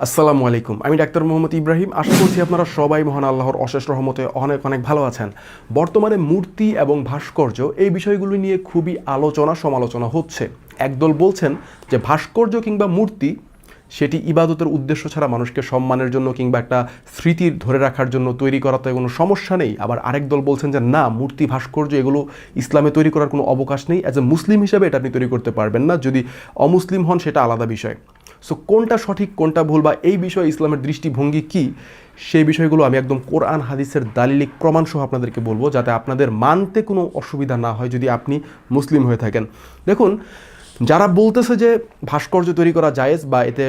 আসসালামু আলাইকুম। আমি ডাক্তার মোহাম্মদ ইব্রাহিম। আশা করছি আপনারা সবাই মহান আল্লাহর অশেষ রহমতে অনেক অনেক ভালো আছেন। বর্তমানে মূর্তি এবং ভাস্কর্য এই বিষয়গুলো নিয়ে খুবই আলোচনা সমালোচনা হচ্ছে। একদল বলছেন যে ভাস্কর্য কিংবা মূর্তি সেটি ইবাদতের উদ্দেশ্য ছাড়া মানুষকে সম্মানের জন্য কিংবা একটা স্মৃতি ধরে রাখার জন্য তৈরি করাতে কোনো সমস্যা নেই। আবার আরেক দল বলছেন যে না, মূর্তি ভাস্কর্য এগুলো ইসলামে তৈরি করার কোনো অবকাশ নেই। অ্যাজ এ মুসলিম হিসেবে এটা আপনি তৈরি করতে পারবেন না, যদি অমুসলিম হন সেটা আলাদা বিষয়। সো কোনটা সঠিক কোনটা ভুল বা এই বিষয়ে ইসলামের দৃষ্টিভঙ্গি কী, সেই বিষয়গুলো আমি একদম কোরআন হাদিসের দালিলিক প্রমাণসহ আপনাদেরকে বলবো, যাতে আপনাদের মানতে কোনো অসুবিধা না হয় যদি আপনি মুসলিম হয়ে থাকেন। দেখুন, যারা বলতেছে যে ভাস্কর্য তৈরি করা জায়েজ বা এতে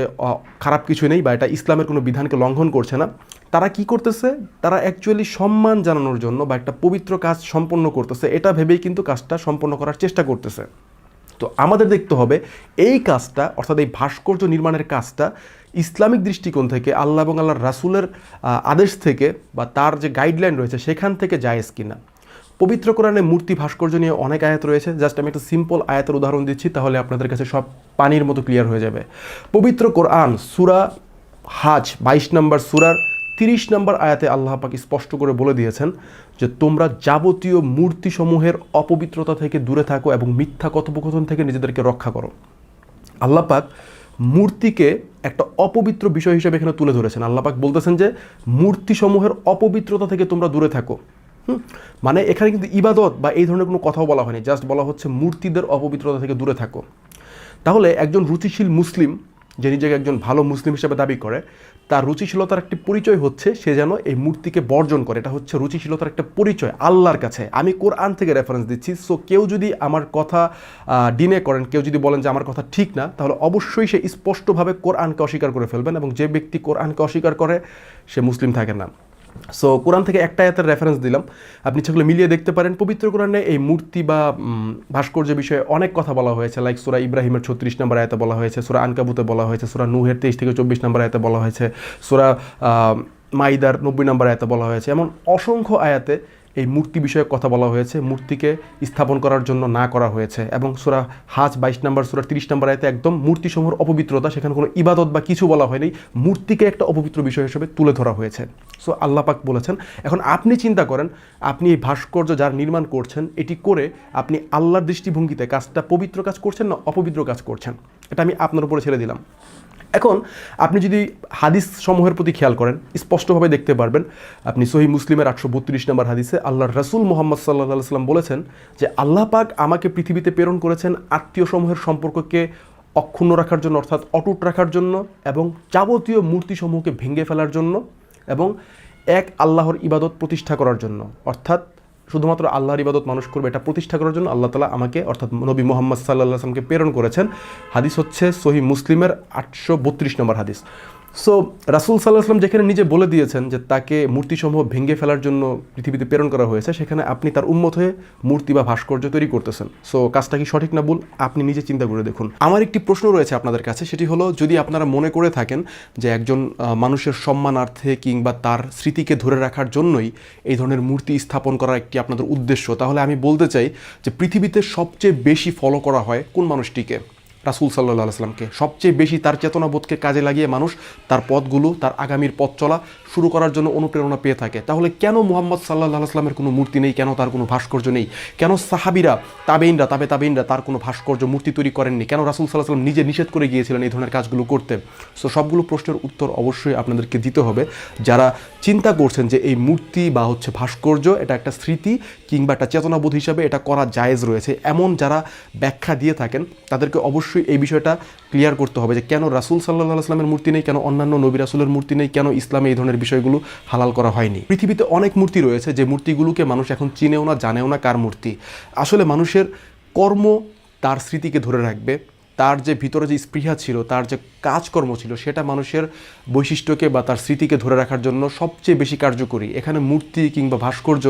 খারাপ কিছু নেই বা এটা ইসলামের কোনো বিধানকে লঙ্ঘন করছে না, তারা কি করতেছে? তারা অ্যাকচুয়ালি সম্মান জানানোর জন্য বা একটা পবিত্র কাজ সম্পন্ন করতেছে, এটা ভেবেই কিন্তু কাজটা সম্পন্ন করার চেষ্টা করতেছে। তো আমাদের দেখতে হবে এই কাজটা, অর্থাৎ এই ভাস্কর্য নির্মাণের কাজটা ইসলামিক দৃষ্টিকোণ থেকে আল্লাহ এবং আল্লাহর রাসূলের আদেশ থেকে বা তার যে গাইডলাইন রয়েছে সেখান থেকে জায়েজ কিনা। পবিত্র কোরআনে মূর্তি ভাস্কর্য নিয়ে অনেক আয়াত রয়েছে। জাস্ট আমি একটা সিম্পল আয়াতের উদাহরণ দিচ্ছি, তাহলে আপনাদের কাছে সব পানির মতো ক্লিয়ার হয়ে যাবে। পবিত্র কোরআন সূরা হাজ 22 নম্বর সূরার 30 নম্বর আয়াতে আল্লাহ পাক স্পষ্ট করে বলে দিয়েছেন যে তোমরা যাবতীয় মূর্তিসমূহের অপবিত্রতা থেকে দূরে থাকো এবং মিথ্যা কথোপকথন থেকে নিজেদেরকে রক্ষা করো। আল্লাহ পাক মূর্তিকে একটা অপবিত্র বিষয় হিসেবে এখানে তুলে ধরেছেন। আল্লাহ পাক বলতেছেন যে মূর্তিসমূহের অপবিত্রতা থেকে তোমরা দূরে থাকো। মানে এখানে কিন্তু ইবাদত বা এই ধরনের কোনো কথাও বলা হয়নি, জাস্ট বলা হচ্ছে মূর্তিদের অপবিত্রতা থেকে দূরে থাকো। তাহলে একজন রুচিশীল মুসলিম যে নিজেকে একজন ভালো মুসলিম হিসেবে দাবি করে, তার রুচিশীলতার একটি পরিচয় হচ্ছে সে যেন এই মূর্তিকে বর্জন করে। এটা হচ্ছে রুচিশীলতার একটা পরিচয় আল্লাহর কাছে। আমি কোরআন থেকে রেফারেন্স দিচ্ছি। সো কেউ যদি আমার কথা ডিনে করেন, কেউ যদি বলেন যে আমার কথা ঠিক না, তাহলে অবশ্যই সে স্পষ্টভাবে কোরআনকে অস্বীকার করে ফেলবেন, এবং যে ব্যক্তি কোরআনকে অস্বীকার করে সে মুসলিম থাকে না। সো কোরআন থেকে একটা আয়াতের রেফারেন্স দিলাম, আপনি সেগুলো মিলিয়ে দেখতে পারেন। পবিত্র কোরআনে এই মূর্তি বা ভাস্কর্য বিষয়ে অনেক কথা বলা হয়েছে। লাইক সূরা ইব্রাহিমের 36 নম্বর আয়াতে বলা হয়েছে, সূরা আনকাবুতে বলা হয়েছে, সূরা নূহের 23 থেকে 24 নম্বর আয়াতে বলা হয়েছে, সূরা মাইদার 90 নম্বর আয়াতে বলা হয়েছে। এমন অসংখ্য আয়াতে এই মূর্তি বিষয়ে কথা বলা হয়েছে, মূর্তিকে স্থাপন করার জন্য না করা হয়েছে। এবং সূরা হাজ 22 নম্বর সূরা 30 নম্বর আয়াতে একদম মূর্তিসমূহের অপবিত্রতা, সেখানে কোনো ইবাদত বা কিছু বলা হয়নি, মূর্তিকে একটা অপবিত্র বিষয় হিসেবে তুলে ধরা হয়েছে। সো আল্লাহ পাক বলেছেন। এখন আপনি চিন্তা করেন, আপনি এই ভাস্কর্য যার নির্মাণ করছেন, এটি করে আপনি আল্লাহর দৃষ্টিভঙ্গিতে কাজটা পবিত্র কাজ করছেন না অপবিত্র কাজ করছেন, এটা আমি আপনার উপরে ছেড়ে দিলাম। এখন আপনি যদি হাদিস সমূহের প্রতি খেয়াল করেন, স্পষ্টভাবে দেখতে পারবেন। আপনি সহিহ মুসলিমের 832 নম্বর হাদিসে আল্লাহর রাসূল মুহাম্মদ সাল্লাল্লাহু আলাইহি ওয়াসাল্লাম বলেছেন যে আল্লাহ পাক আমাকে পৃথিবীতে প্রেরণ করেছেন আত্মীয় সমূহের সম্পর্ককে অক্ষুণ্ণ রাখার জন্য, অর্থাৎ অটুট রাখার জন্য, এবং যাবতীয় মূর্তিসমূহকে ভেঙে ফেলার জন্য, এবং এক আল্লাহর ইবাদত প্রতিষ্ঠা করার জন্য। অর্থাৎ শুধুমাত্র আল্লাহর ইবাদত মানুষ করবে এটা প্রতিষ্ঠা করার জন্য আল্লাহ তাআলা আমাকে, অর্থাৎ নবী মুহাম্মদ সাল্লাল্লাহু আলাইহি ওয়াসাল্লামকে প্রেরণ করেছেন। হাদিস হচ্ছে সহিহ মুসলিমের 832 নম্বর হাদিস। সো রাসূল সাল্লাল্লাহু আলাইহি ওয়াসাল্লাম যেখানে নিজে বলে দিয়েছেন যে তাকে মূর্তিসমূহ ভেঙে ফেলার জন্য পৃথিবীতে প্রেরণ করা হয়েছে, সেখানে আপনি তার উম্মত হয়ে মূর্তি বা ভাস্কর্য তৈরি করতেছেন। সো কাজটা কি সঠিক না ভুল, আপনি নিজে চিন্তা করে দেখুন। আমার একটি প্রশ্ন রয়েছে আপনাদের কাছে, সেটি হলো, যদি আপনারা মনে করে থাকেন যে একজন মানুষের সম্মানার্থে কিংবা তার স্মৃতিকে ধরে রাখার জন্যই এই ধরনের মূর্তি স্থাপন করার একটি আপনাদের উদ্দেশ্য, তাহলে আমি বলতে চাই যে পৃথিবীতে সবচেয়ে বেশি ফলো করা হয় কোন মানুষটিকে? রাসূল সাল্লাল্লাহু আলাইহি ওয়াসাল্লামকে। সবচেয়ে বেশি তার চেতনাবোধকে কাজে লাগিয়ে মানুষ তার পথগুলো, তার আগামীর পথ চলা শুরু করার জন্য অনুপ্রেরণা পেয়ে থাকে। তাহলে কেন মুহাম্মদ সাল্লাল্লাহু আলাইহি ওয়াসাল্লামের কোনো মূর্তি নেই? কেন তার কোনো ভাস্কর্য নেই? কেন সাহাবীরা, তাবেঈনরা, তাবেঈনরা তার কোনো ভাস্কর্য মূর্তি তৈরি করেননি? কেন রাসূল সাল্লাল্লাহু আলাইহি ওয়াসাল্লাম নিজে নিষেধ করে গিয়েছিলেন এই ধরনের কাজগুলো করতে? সো সবগুলো প্রশ্নের উত্তর অবশ্যই আপনাদেরকে দিতে হবে। যারা চিন্তা করছেন যে এই মূর্তি বা ভাস্কর্য এটা একটা স্মৃতি কিংবা একটা চেতনাবোধ হিসাবে এটা করা জায়েজ রয়েছে, এমন যারা ব্যাখ্যা দিয়ে থাকেন, তাদেরকে অবশ্যই এই বিষয়টা ক্লিয়ার করতে হবে যে কেন রাসূল সাল্লাল্লাহু আলাইহি ওয়াসাল্লামের মূর্তি নেই, কেন অন্যান্য নবী রাসূলের মূর্তি নেই, কেন ইসলামে এই ধরনের বিষয়গুলো হালাল করা হয়নি। পৃথিবীতে অনেক মূর্তি রয়েছে যে মূর্তিগুলোকে মানুষ এখন চিনেও না, জানেও না কার মূর্তি। আসলে মানুষের কর্ম তার স্মৃতিকে ধরে রাখবে, তার যে ভিতরে যে স্পৃহা ছিল, তার যে কাজকর্ম ছিল, সেটা মানুষের বৈশিষ্ট্যকে বা তার স্মৃতিকে ধরে রাখার জন্য সবচেয়ে বেশি কার্যকরী। এখানে মূর্তি কিংবা ভাস্কর্য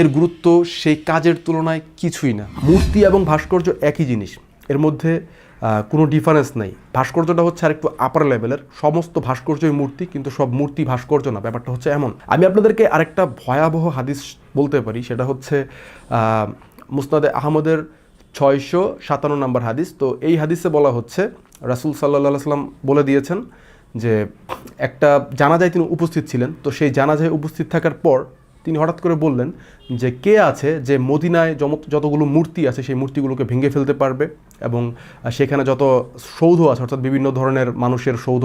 এর গুরুত্ব সেই কাজের তুলনায় কিছুই না। মূর্তি এবং ভাস্কর্য একই জিনিস, এর মধ্যে কোনো ডিফারেন্স নেই। ভাস্কর্যটা হচ্ছে আর একটু আপার লেভেলের, সমস্ত ভাস্কর্যই মূর্তি, কিন্তু সব মূর্তি ভাস্কর্য না, ব্যাপারটা হচ্ছে এমন। আমি আপনাদেরকে আরেকটা ভয়াবহ হাদিস বলতে পারি, সেটা হচ্ছে মুসনাদে আহমদের 657 নম্বর হাদিস। তো এই হাদিসে বলা হচ্ছে রাসূল সাল্লাল্লাহু আলাইহি ওয়াসাল্লাম বলে দিয়েছেন যে একটা জানাজায় তিনি উপস্থিত ছিলেন, তো সেই জানাজায় উপস্থিত থাকার পর তিনি হঠাৎ করে বললেন যে কে আছে যে মদিনায় যতগুলো মূর্তি আছে সেই মূর্তিগুলোকে ভেঙে ফেলতে পারবে এবং সেখানে যত সৌধ আছে অর্থাৎ বিভিন্ন ধরনের মানুষের সৌধ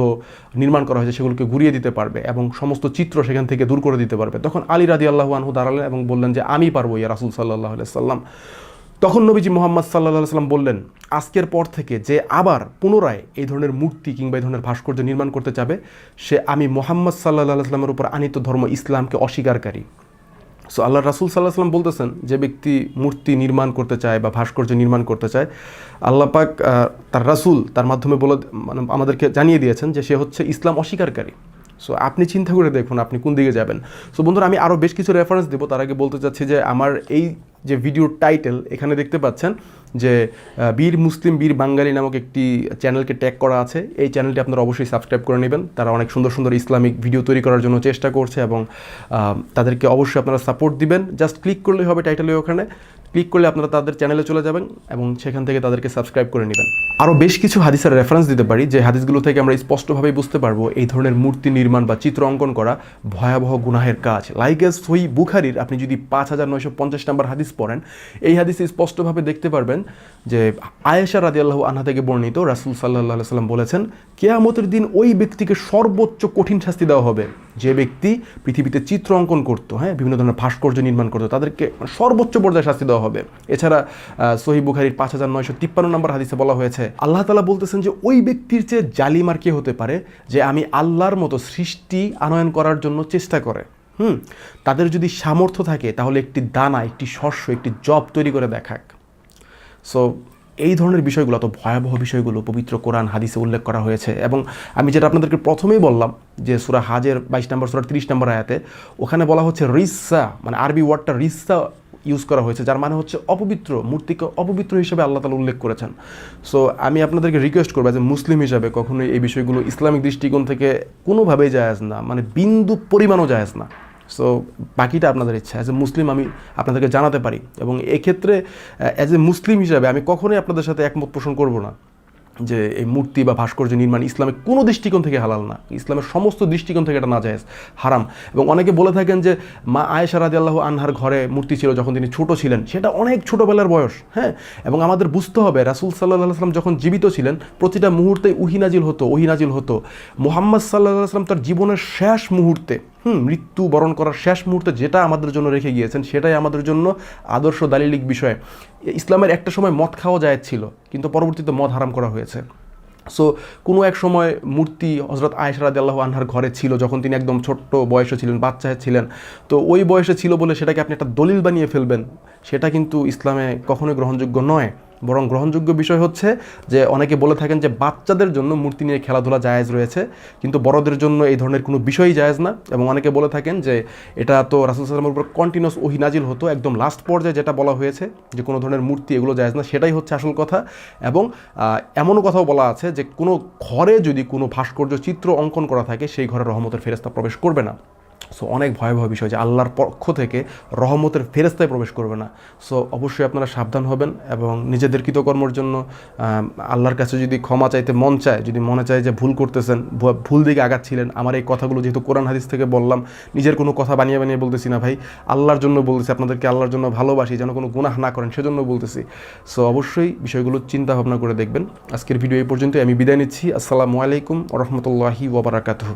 নির্মাণ করা হয়েছে সেগুলোকে ঘুরিয়ে দিতে পারবে এবং সমস্ত চিত্র সেখান থেকে দূর করে দিতে পারবে। তখন আলী রাদিয়াল্লাহু আনহু দাঁড়ালেন এবং বললেন যে আমি পারবো ইয়া রাসূল সাল্লাল্লাহু আলাইহি সাল্লাম। তখন নবীজি মুহাম্মদ সাল্লাল্লাহু আলাইহি সাল্লাম বললেন, আজকের পর থেকে যে আবার পুনরায় এই ধরনের মূর্তি কিংবা এই ধরনের ভাস্কর্য নির্মাণ করতে চাবে সে আমি মুহাম্মদ সাল্লাল্লাহু আলাইহি সাল্লামের উপর আনীত ধর্ম ইসলামকে অস্বীকারী। সো আল্লাহ রাসূল সাল্লাল্লাহু আলাইহি সাল্লাম বলতেছেন যে ব্যক্তি মূর্তি নির্মাণ করতে চায় বা ভাস্কর্য নির্মাণ করতে চায়, আল্লাহ পাক তার রাসূল তার মাধ্যমে মানে আমাদেরকে জানিয়ে দিয়েছেন যে সে হচ্ছে ইসলাম অস্বীকারী। সো আপনি চিন্তা করে দেখুন আপনি কোন দিকে যাবেন। সো বন্ধুরা, আমি আরও বেশ কিছু রেফারেন্স দেবো, তার আগে বলতে চাচ্ছি যে আমার এই যে ভিডিওর টাইটেল এখানে দেখতে পাচ্ছেন যে বীর মুসলিম বীর বাঙালি নামক একটি চ্যানেলকে ট্যাগ করা আছে। এই চ্যানেলটি আপনারা অবশ্যই সাবস্ক্রাইব করে নেবেন। তারা অনেক সুন্দর সুন্দর ইসলামিক ভিডিও তৈরি করার জন্য চেষ্টা করছে এবং তাদেরকে অবশ্যই আপনারা সাপোর্ট দিবেন। জাস্ট ক্লিক করলেই হবে টাইটেলে, ওখানে ক্লিক করলে আপনারা তাদের চ্যানেলে চলে যাবেন এবং সেখান থেকে তাদেরকে সাবস্ক্রাইব করে নেবেন। আরও বেশ কিছু হাদিসের রেফারেন্স দিতে পারি যে হাদিসগুলো থেকে আমরা স্পষ্টভাবেই বুঝতে পারবো এই ধরনের মূর্তি নির্মাণ বা চিত্র অঙ্কন করা ভয়াবহ গুনাহের কাজ। লাইক এস সহিহ বুখারীর আপনি যদি 5950 নম্বর হাদিস পড়েন, এই হাদিসে স্পষ্টভাবে দেখতে পারবেন যে আয়েশা রাদিয়াল্লাহু আনহা থেকে বর্ণিত রাসূল সাল্লাল্লাহু আলাইহি সাল্লাম বলেছেন, কিয়ামতের দিন ওই ব্যক্তিকে সর্বোচ্চ কঠিন শাস্তি দেওয়া হবে যে ব্যক্তি পৃথিবীতে চিত্র অঙ্কন করতো, বিভিন্ন ধরনের ভাস্কর্য নির্মাণ করতো, তাদেরকে সর্বোচ্চ পর্যায়ে শাস্তি দেওয়া হবে। এছাড়া সহিহ বুখারীর 5953 নম্বর হাদিসে বলা হয়েছে আল্লাহ তাআলা বলতেছেন যে ওই ব্যক্তির চেয়ে জালিম আর কে হতে পারে যে আমি আল্লাহর মতো সৃষ্টি আনয়ন করার জন্য চেষ্টা করে। তাদের যদি সামর্থ্য থাকে তাহলে একটি দানা, একটি শস্য, একটি জব তৈরি করে দেখাক। সো এই ধরনের বিষয়গুলো, এত ভয়াবহ বিষয়গুলো পবিত্র কোরআন হাদিসে উল্লেখ করা হয়েছে। এবং আমি যেটা আপনাদেরকে প্রথমেই বললাম যে সূরা হাজের 22 নম্বর সূরা 30 নম্বর আয়াতে ওখানে বলা হচ্ছে রিসা, মানে আরবি ওয়ার্ডটা রিসা ইউজ করা হয়েছে, যার মানে হচ্ছে অপবিত্র, মূর্তিকে অপবিত্র হিসেবে আল্লাহ তাআলা উল্লেখ করেছেন। সো আমি আপনাদেরকে রিকোয়েস্ট করবো যে মুসলিম হিসাবে কখনোই এই বিষয়গুলো ইসলামিক দৃষ্টিকোণ থেকে কোনোভাবেই জায়েজ না, মানে বিন্দু পরিমাণও জায়েজ না। সো বাকিটা আপনাদের ইচ্ছা। অ্যাজ এ মুসলিম আমি আপনাদেরকে জানাতে পারি এবং এক্ষেত্রে অ্যাজ এ মুসলিম হিসাবে আমি কখনোই আপনাদের সাথে একমত পোষণ করব না যে এই মূর্তি বা ভাস্কর্য নির্মাণ ইসলামের কোনো দৃষ্টিকোণ থেকে হালাল না, ইসলামের সমস্ত দৃষ্টিকোণ থেকে এটা নাজায়েজ, হারাম। এবং অনেকে বলে থাকেন যে মা আয়েশা রাদিয়াল্লাহু আনহার ঘরে মূর্তি ছিল যখন তিনি ছোট ছিলেন, সেটা অনেক ছোটোবেলার বয়স। এবং আমাদের বুঝতে হবে রাসূল সাল্লাল্লাহু আলাইহি ওয়াসাল্লাম যখন জীবিত ছিলেন প্রতিটা মুহূর্তে ওহী নাজিল হতো। মুহাম্মদ সাল্লাল্লাহু আলাইহি ওয়াসাল্লাম তার জীবনের শেষ মুহূর্তে, মৃত্যু বরণ করার শেষ মুহূর্তে যেটা আমাদের জন্য রেখে গিয়েছেন সেটাই আমাদের জন্য আদর্শ দালিলিক বিষয়। ইসলামের একটা সময় মদ খাওয়া জায়েজ ছিল, কিন্তু পরবর্তীতে মদ হারাম করা হয়েছে। সো কোনো এক সময় মূর্তি হযরত আয়েশা রাদিয়াল্লাহু আনহার ঘরে ছিল যখন তিনি একদম ছোট্ট বয়সে ছিলেন, বাচ্চা ছিলেন। তো ওই বয়সে ছিল বলে সেটাকে আপনি একটা দলিল বানিয়ে ফেলবেন, সেটা কিন্তু ইসলামে কখনোই গ্রহণযোগ্য নয়। বরং গ্রহণযোগ্য বিষয় হচ্ছে যে অনেকে বলে থাকেন যে বাচ্চাদের জন্য মূর্তি নিয়ে খেলাধুলা জায়েজ রয়েছে, কিন্তু বড়দের জন্য এই ধরনের কোনো বিষয়ই জায়েজ না। এবং অনেকে বলে থাকেন যে এটা তো রাসূল সাল্লাল্লাহু আলাইহি ওয়াসাল্লামের উপর কন্টিনিউয়াস ওহী নাজিল হতো, একদম লাস্ট পর্যায়ে যেটা বলা হয়েছে যে কোনো ধরনের মূর্তি এগুলো জায়েজ না, সেটাই হচ্ছে আসল কথা। এবং এমনও কথাও বলা আছে যে কোনো ঘরে যদি কোনো ভাস্কর্য চিত্র অঙ্কন করা থাকে সেই ঘরে রহমতের ফেরেশতা প্রবেশ করবে না। সো অনেক ভয়াবহ বিষয় যে আল্লাহর পক্ষ থেকে রহমতের ফেরেশতায় প্রবেশ করবে না। সো অবশ্যই আপনারা সাবধান হবেন এবং নিজেদের কৃতকর্মের জন্য আল্লাহর কাছে যদি ক্ষমা চাইতে মন চায়, যদি মনে চায় যে ভুল করতেছেন, ভুল দিকে আগাচ্ছিলেন, আমার এই কথাগুলো যেহেতু কোরআন হাদিস থেকে বললাম, নিজের কোনো কথা বানিয়ে বানিয়ে বলতেছি না ভাই, আল্লাহর জন্য বলতেছি, আপনাদেরকে আল্লাহর জন্য ভালোবাসি, যেন কোনো গুনাহ না করেন সেজন্য বলতেছি। সো অবশ্যই বিষয়গুলো চিন্তা ভাবনা করে দেখবেন। আজকের ভিডিও এই পর্যন্তই, আমি বিদায় নিচ্ছি। আসসালামু আলাইকুম ওয়া রাহমাতুল্লাহি ওয়া বারাকাতুহু।